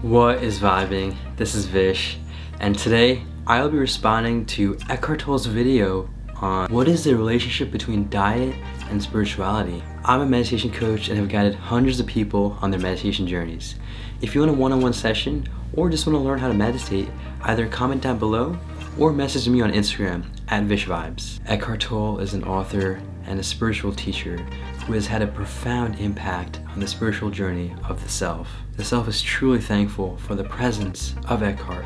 What is vibing? This is Vish, and today I'll be responding to Eckhart Tolle's video on what is the relationship between diet and spirituality. I'm a meditation coach and have guided hundreds of people on their meditation journeys. If you want a one-on-one session or just want to learn how to meditate, either comment down below or message me on Instagram at vishvibes. Eckhart Tolle is an author and a spiritual teacher who has had a profound impact on the spiritual journey of the self. The self is truly thankful for the presence of Eckhart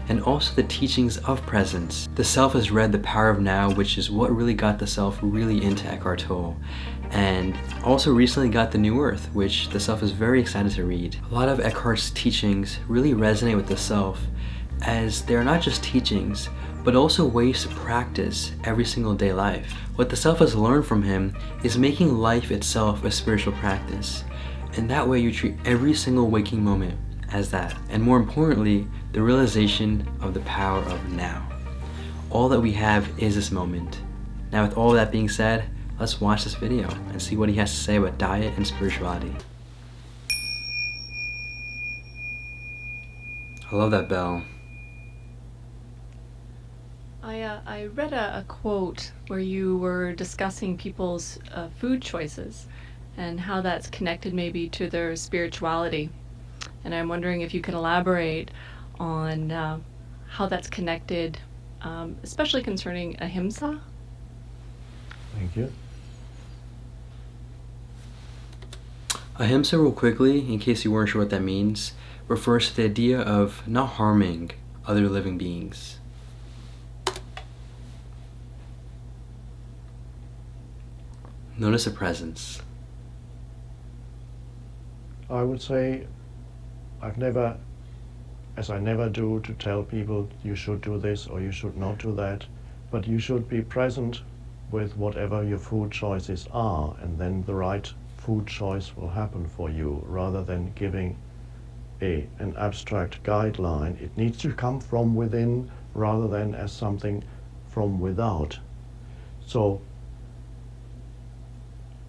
and also the teachings of presence. The self has read The Power of Now, which is what really got the self really into Eckhart Tolle, and also recently got The New Earth, which the self is very excited to read. A lot of Eckhart's teachings really resonate with the self, as they're not just teachings, but also ways to practice every single day life. What the self has learned from him is making life itself a spiritual practice, and that way you treat every single waking moment as that. And more importantly, the realization of the power of now. All that we have is this moment. Now, with all that being said, let's watch this video and see what he has to say about diet and spirituality. I love that bell. I read a quote where you were discussing people's food choices and how that's connected maybe to their spirituality. And I'm wondering if you can elaborate on how that's connected, especially concerning ahimsa. Thank you. Ahimsa, real quickly, in case you weren't sure what that means, refers to the idea of not harming other living beings. Notice the presence. I would say I never do to tell people you should do this or you should not do that, but you should be present with whatever your food choices are, and then the right food choice will happen for you, rather than giving an abstract guideline. It needs to come from within rather than as something from without. So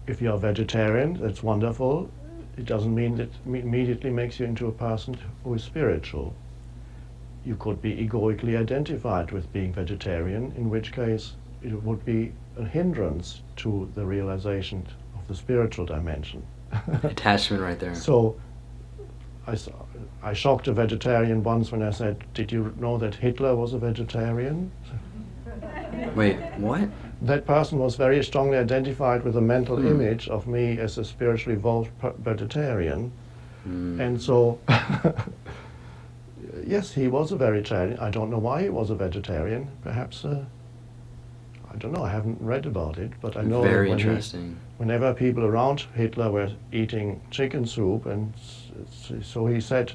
if you're a vegetarian, that's wonderful. It doesn't mean that immediately makes you into a person who is spiritual. You could be egoically identified with being vegetarian, in which case it would be a hindrance to the realization of the spiritual dimension. Attachment right there. So I shocked a vegetarian once when I said, "Did you know that Hitler was a vegetarian?" Wait, what? That person was very strongly identified with a mental image of me as a spiritually evolved vegetarian. And so, yes, he was a vegetarian. I don't know why he was a vegetarian. Perhaps, I don't know, I haven't read about it, but I know Very that interesting. whenever people around Hitler were eating chicken soup, and so he said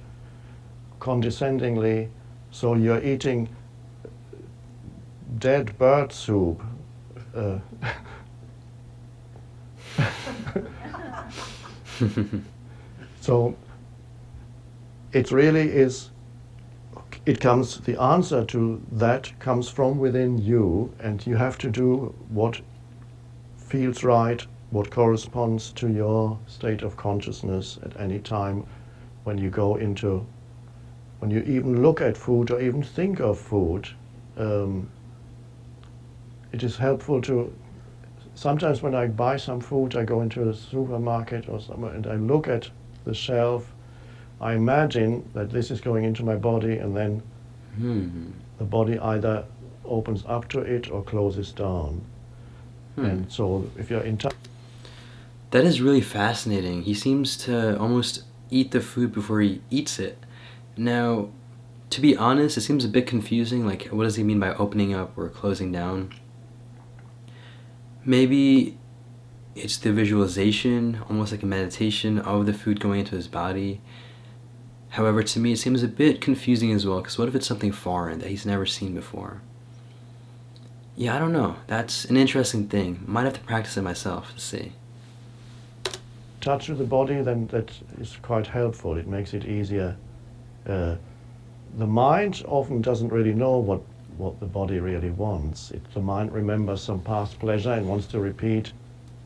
condescendingly, "So you're eating dead bird soup." So it really is, the answer to that comes from within you, and you have to do what feels right, what corresponds to your state of consciousness at any time when you when you even look at food or even think of food. It is helpful to, sometimes when I buy some food, I go into a supermarket or somewhere and I look at the shelf, I imagine that this is going into my body, and then the body either opens up to it or closes down. And so if you're in touch... That is really fascinating. He seems to almost eat the food before he eats it. Now, to be honest, it seems a bit confusing. Like, what does he mean by opening up or closing down? Maybe it's the visualization, almost like a meditation of the food going into his body. However, to me, it seems a bit confusing as well, because what if it's something foreign that he's never seen before? Yeah, I don't know. That's an interesting thing. Might have to practice it myself to see. Touch with the body, then that is quite helpful. It makes it easier. The mind often doesn't really know what the body really wants. The mind remembers some past pleasure and wants to repeat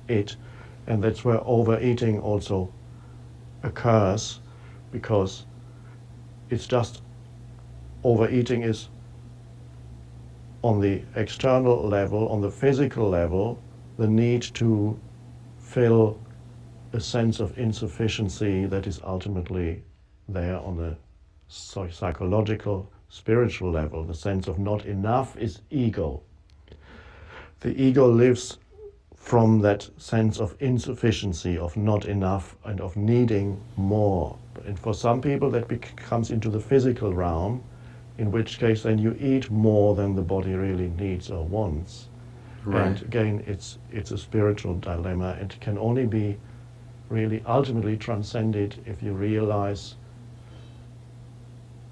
it, and that's where overeating also occurs, because It's just overeating is on the external level, on the physical level, the need to fill a sense of insufficiency that is ultimately there on the psychological, spiritual level. The sense of not enough is ego. The ego lives from that sense of insufficiency, of not enough, and of needing more. And for some people that comes into the physical realm, in which case then you eat more than the body really needs or wants. Right. And again, it's a spiritual dilemma, and can only be really ultimately transcended if you realize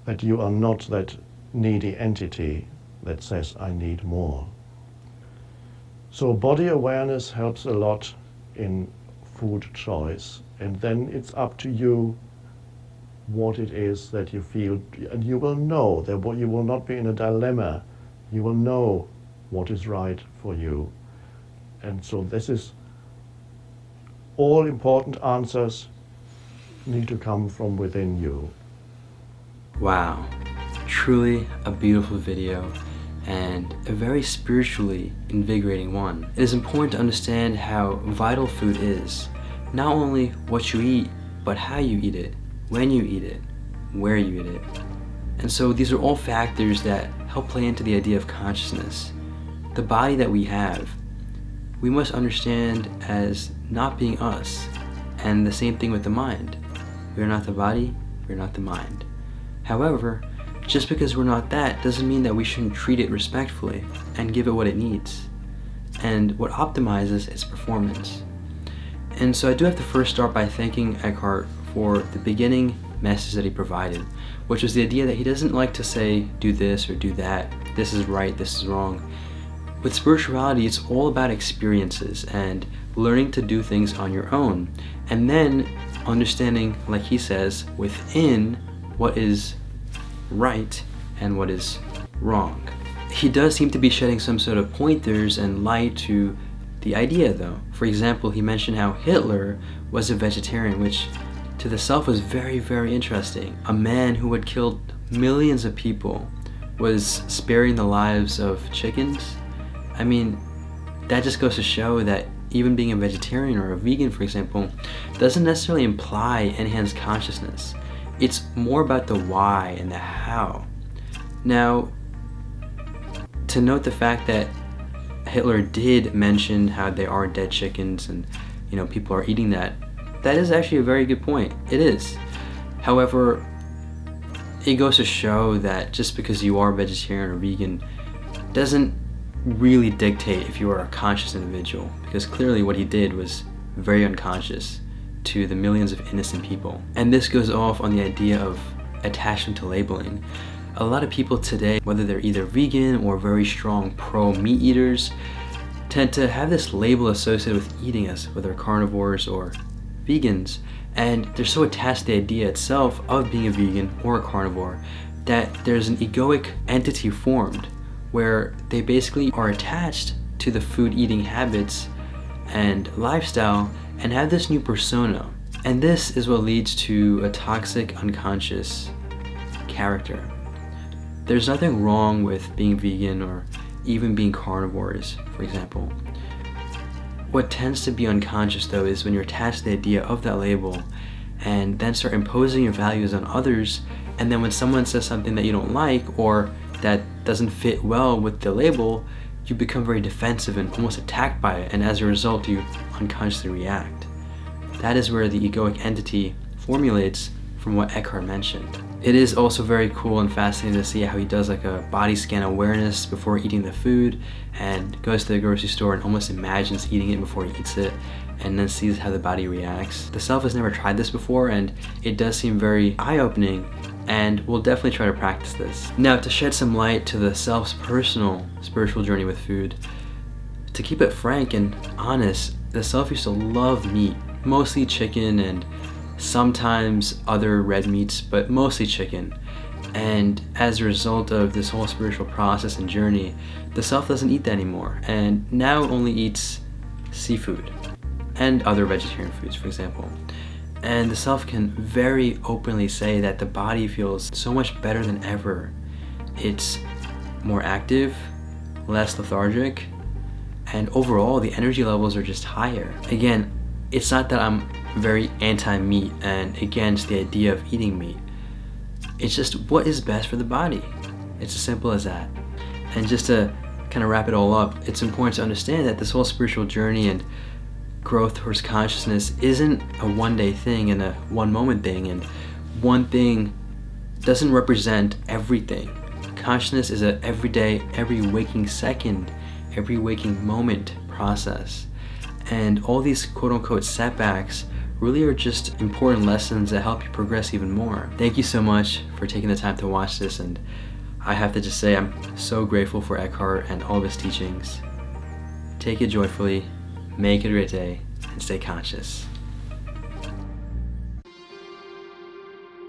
that you are not that needy entity that says, I need more. So body awareness helps a lot in food choice, and then it's up to you what it is that you feel, and you will know that you will not be in a dilemma. You will know what is right for you. And so this is, all important answers need to come from within you. Wow, truly a beautiful video and a very spiritually invigorating one. It is important to understand how vital food is. Not only what you eat, but how you eat it, when you eat it, where you eat it. And so these are all factors that help play into the idea of consciousness. The body that we have, we must understand as not being us, and the same thing with the mind. We are not the body, we are not the mind. However, just because we're not that doesn't mean that we shouldn't treat it respectfully and give it what it needs, and what optimizes its performance. And so I do have to first start by thanking Eckhart for the beginning message that he provided, which was the idea that he doesn't like to say, do this or do that, this is right, this is wrong. With spirituality, it's all about experiences and learning to do things on your own, and then understanding, like he says, within what is right and what is wrong. He does seem to be shedding some sort of pointers and light to the idea though. For example, he mentioned how Hitler was a vegetarian, which to the self was very, very interesting. A man who had killed millions of people was sparing the lives of chickens. I mean, that just goes to show that even being a vegetarian or a vegan, for example, doesn't necessarily imply enhanced consciousness. It's more about the why and the how. Now, to note the fact that Hitler did mention how they are dead chickens and, people are eating that, that is actually a very good point. It is. However, it goes to show that just because you are vegetarian or vegan doesn't really dictate if you are a conscious individual, because clearly what he did was very unconscious to the millions of innocent people. And this goes off on the idea of attachment to labeling. A lot of people today, whether they're either vegan or very strong pro-meat eaters, tend to have this label associated with eating us, whether carnivores or vegans, and they're so attached to the idea itself of being a vegan or a carnivore that there's an egoic entity formed where they basically are attached to the food eating habits and lifestyle and have this new persona. And this is what leads to a toxic unconscious character. There's nothing wrong with being vegan or even being carnivores, for example. What tends to be unconscious though is when you're attached to the idea of that label and then start imposing your values on others, and then when someone says something that you don't like or that doesn't fit well with the label, you become very defensive and almost attacked by it, and as a result you unconsciously react. That is where the egoic entity formulates from what Eckhart mentioned. It is also very cool and fascinating to see how he does like a body scan awareness before eating the food and goes to the grocery store and almost imagines eating it before he eats it and then sees how the body reacts. The self has never tried this before and it does seem very eye-opening, and we'll definitely try to practice this. Now, to shed some light to the self's personal spiritual journey with food, to keep it frank and honest, the self used to love meat, mostly chicken and sometimes other red meats, but mostly chicken. And as a result of this whole spiritual process and journey, the self doesn't eat that anymore, and now only eats seafood and other vegetarian foods, for example. And the self can very openly say that the body feels so much better than ever. It's more active, less lethargic, and overall the energy levels are just higher. Again, it's not that I'm very anti-meat and against the idea of eating meat. It's just what is best for the body. It's as simple as that. And just to kind of wrap it all up, it's important to understand that this whole spiritual journey and growth towards consciousness isn't a one-day thing and a one-moment thing, and one thing doesn't represent everything. Consciousness is an everyday, every waking second, every waking moment process. And all these quote-unquote setbacks really are just important lessons that help you progress even more. Thank you so much for taking the time to watch this, and I have to just say I'm so grateful for Eckhart and all of his teachings. Take it joyfully, make it a great day, and stay conscious.